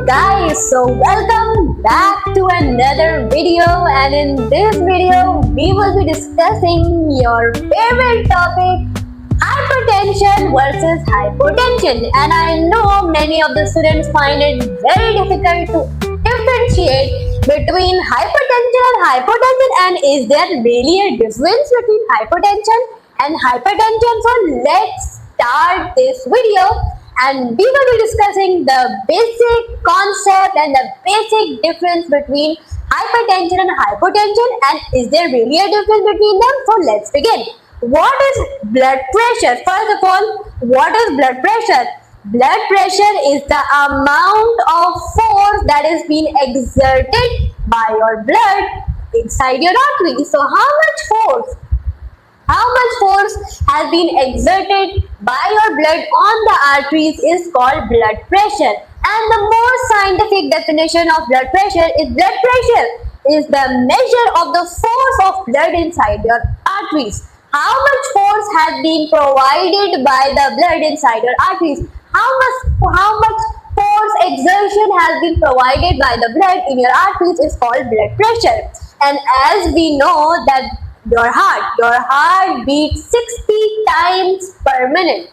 Guys, so welcome back to another video, and in this video we will be discussing your favorite topic, hypertension versus hypotension. And I know many of the students find it very difficult to differentiate between hypertension and hypotension, and is there really a difference between hypertension and hypertension? So let's start this video, and we will be discussing the basic concept and the basic difference between hypertension and hypotension, and is there really a difference between them? So let's begin. What is blood pressure? First of all, what is blood pressure? Blood pressure is the amount of force that is being exerted by your blood inside your artery. So how much force has been exerted by your blood on the arteries is called blood pressure. And the more scientific definition of blood pressure is the measure of the force of blood inside your arteries. How much force has been provided by the blood inside your arteries? How much force exertion has been provided by the blood in your arteries is called blood pressure. And as we know that your heart beats 60 times per minute.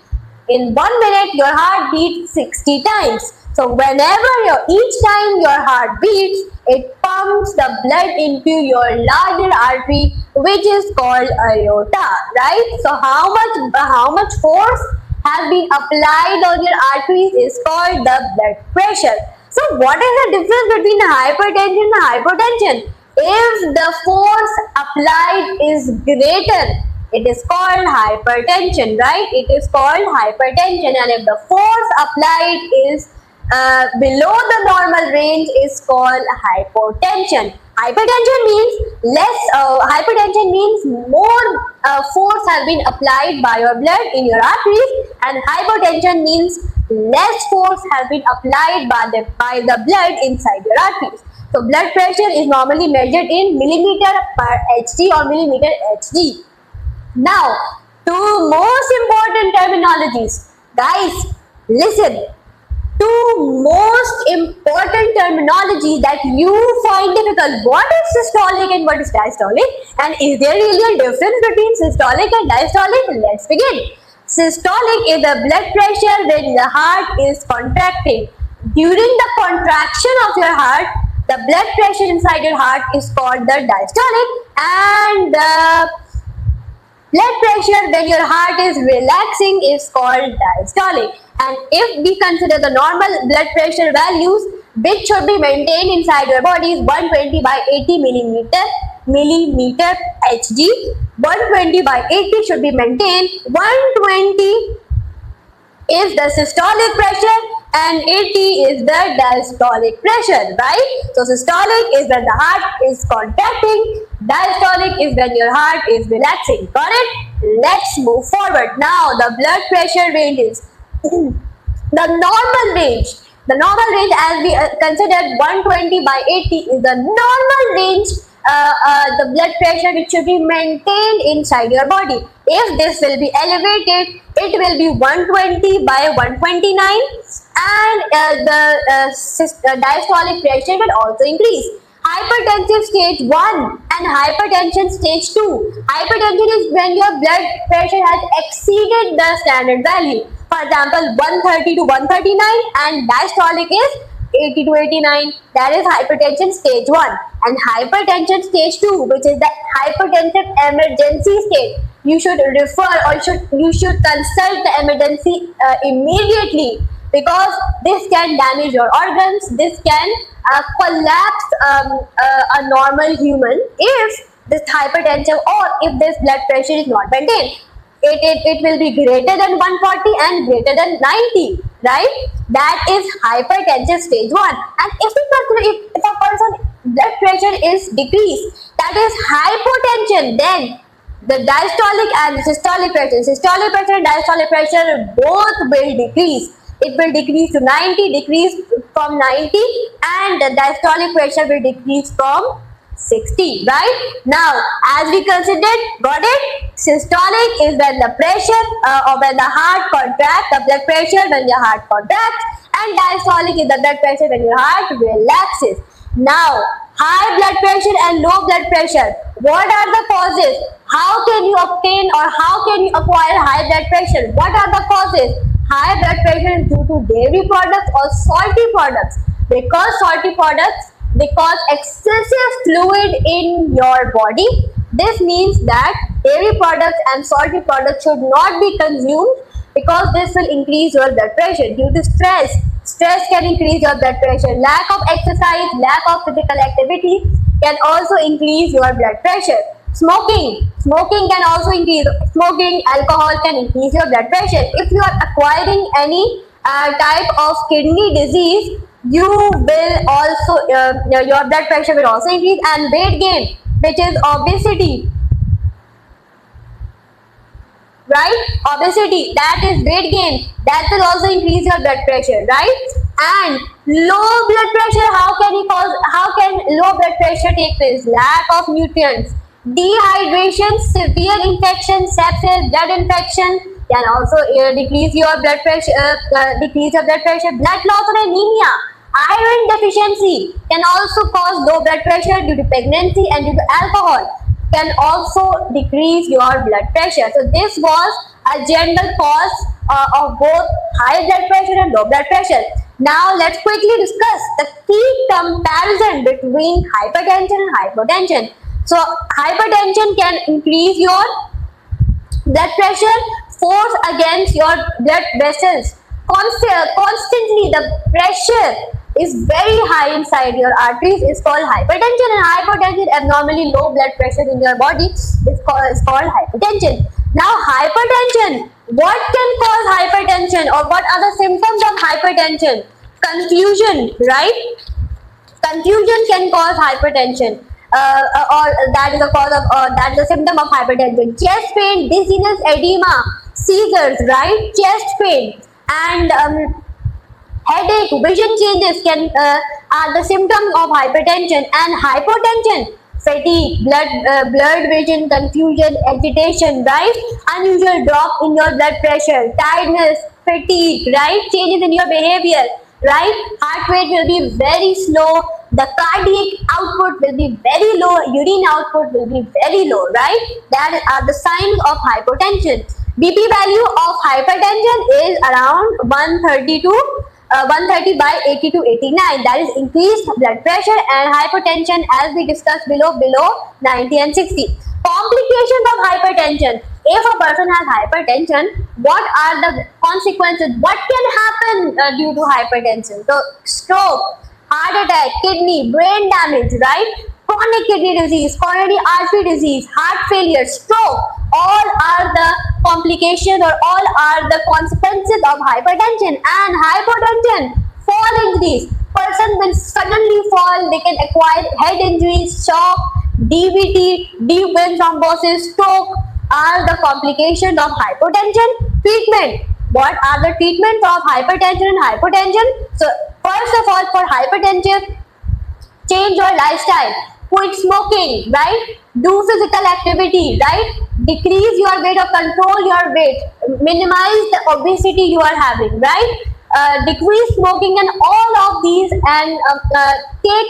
In 1 minute, your heart beats 60 times. So each time your heart beats, it pumps the blood into your larger artery, which is called aorta, right? So how much force has been applied on your arteries is called the blood pressure. So what is the difference between hypertension and hypotension? If the force applied is greater, it is called hypertension, right? It is called hypertension. And if the force applied is below the normal range, is called hypotension. Hypertension means more force has been applied by your blood in your arteries, and hypotension means less force has been applied by the blood inside your arteries. So blood pressure is normally measured in millimeter per Hg or millimeter Hg. Now, two most important terminologies. Guys, listen. Two most important terminology that you find difficult. What is systolic and what is diastolic? And is there really a difference between systolic and diastolic? Let's begin. Systolic is the blood pressure when the heart is contracting. During the contraction of your heart, the blood pressure inside your heart is called the diastolic, and the blood pressure when your heart is relaxing is called diastolic. And if we consider the normal blood pressure values, which should be maintained inside your body, is 120 by 80 millimeter Hg. 120 by 80 should be maintained. 120 is the systolic pressure and 80 is the diastolic pressure, right? So systolic is when the heart is contracting, diastolic is when your heart is relaxing. Got it? Let's move forward. Now the blood pressure ranges. The normal range as we considered 120 by 80 is the normal range, the blood pressure which should be maintained inside your body. If this will be elevated, it will be 120 by 129, and the diastolic pressure will also increase. Hypertensive stage 1 and hypertension stage 2. Hypertension is when your blood pressure has exceeded the standard value. For example, 130 to 139, and diastolic is 80 to 89. That is hypertension stage 1. And hypertension stage 2, which is the hypertensive emergency state. You should refer or you should consult the emergency immediately, because this can damage your organs. This can collapse a normal human if this hypertension or if this blood pressure is not maintained. It will be greater than 140 and greater than 90, right? That is hypertension stage 1. And if a person's blood pressure is decreased, that is hypotension, then the diastolic and systolic pressure and diastolic pressure both will decrease. It will decrease to 90, decrease from 90, and the diastolic pressure will decrease from 60, right? Now, as we considered, got it? Systolic is when the pressure or when the heart contracts, the blood pressure when the heart contracts, and diastolic is the blood pressure when your heart relaxes. Now, high blood pressure and low blood pressure. What are the causes? How can you obtain or how can you acquire high blood pressure? What are the causes? High blood pressure is due to dairy products or salty products. Because salty products, they cause excessive fluid in your body. This means that dairy products and salty products should not be consumed because this will increase your blood pressure due to stress. Stress can increase your blood pressure. Lack of exercise, lack of physical activity can also increase your blood pressure. Smoking can also increase. Smoking, alcohol can increase your blood pressure. If you are acquiring any type of kidney disease, you will also your blood pressure will also increase. And weight gain, which is obesity, right? Obesity, that is weight gain, that will also increase your blood pressure, right? And low blood pressure, how can low blood pressure take place? Lack of nutrients, dehydration, severe infection, sepsis, blood infection can also decrease your blood pressure, blood loss or anemia. Iron deficiency can also cause low blood pressure due to pregnancy and due to alcohol can also decrease your blood pressure. So this was a general cause of both high blood pressure and low blood pressure. Now let's quickly discuss the key comparison between hypertension and hypotension. So hypertension can increase your blood pressure, force against your blood vessels. Constantly the pressure is very high inside your arteries is called hypertension, and hypotension, abnormally low blood pressure in your body, is called hypertension. Now hypertension, what can cause hypertension or what are the symptoms of hypertension? Confusion, right? Confusion can cause hypertension, or that is a cause of that is a symptom of hypertension. Chest pain, dizziness, edema, seizures, right? Chest pain and headache, vision changes can are the symptoms of hypertension. And hypotension, fatigue, blurred vision, confusion, agitation, right? Unusual drop in your blood pressure, tiredness, fatigue, right? Changes in your behavior, right? Heart rate will be very slow, the cardiac output will be very low, urine output will be very low, right? That are the signs of hypotension. BP value of hypertension is around 130 by 80 to 89. That is increased blood pressure, and hypertension, as we discussed below 90 and 60. Complications of hypertension. If a person has hypertension, what are the consequences? What can happen due to hypertension? So stroke, heart attack, kidney, brain damage, right? Chronic kidney disease, coronary artery disease, heart failure, stroke, all are the complications or all are the consequences of hypertension. And hypotension, fall injuries, person will suddenly fall, they can acquire head injuries, shock, DVT, deep vein thrombosis, stroke are the complications of hypotension. Treatment, what are the treatments of hypertension and hypotension? So first of all, for hypertension, change your lifestyle, quit smoking, right? Do physical activity, right? Decrease your weight or control your weight, minimize the obesity you are having, right? Decrease smoking and all of these, and take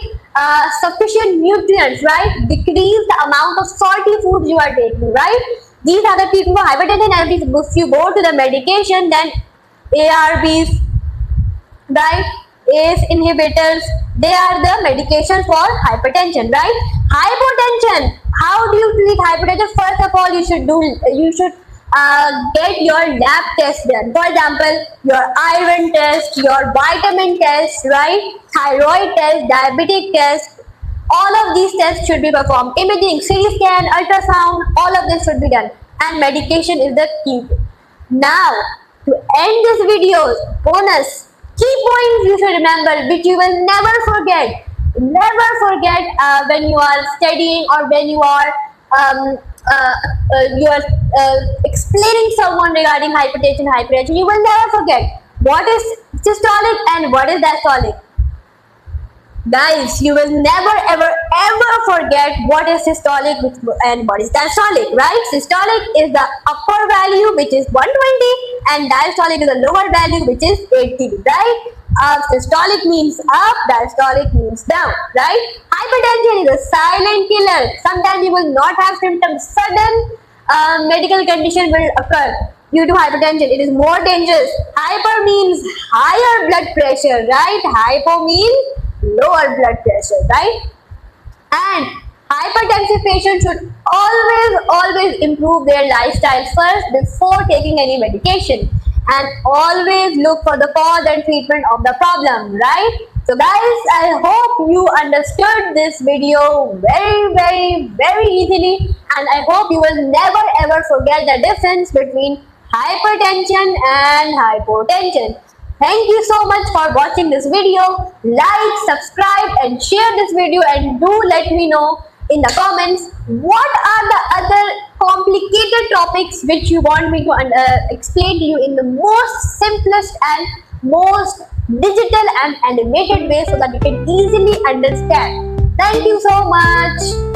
sufficient nutrients, right? Decrease the amount of salty foods you are taking, right? These are the treatment for hypertension. And if you go to the medication, then ARBs, right? ACE inhibitors, they are the medication for hypertension, right? Hypotension, how do you treat hypertension? First of all, you should get your lab test done. For example, your iron test, your vitamin test, right? Thyroid test, diabetic test, all of these tests should be performed. Imaging, CT scan, ultrasound, all of this should be done. And medication is the key. Now, to end this video's bonus, key points you should remember, which you will never forget. Never forget when you are studying or when you are explaining someone regarding hypertension. You will never forget what is systolic and what is diastolic. Guys, you will never ever forget what is systolic and what is diastolic, right? Systolic is the upper value, which is 120, and diastolic is the lower value, which is 80, right? up, systolic means up, diastolic means down, right? Hypertension is a silent killer. Sometimes you will not have symptoms. Sudden medical condition will occur due to hypertension. It is more dangerous. Hyper means higher blood pressure, right? Hypo means lower blood pressure, right? And hypertensive patients should always improve their lifestyle first before taking any medication, and always look for the cause and treatment of the problem, right? So guys, I hope you understood this video very easily, and I hope you will never ever forget the difference between hypertension and hypotension. Thank you so much for watching this video. Like, subscribe and share this video, and do let me know in the comments what are the other complicated topics which you want me to explain to you in the most simplest and most digital and animated way so that you can easily understand. Thank you so much.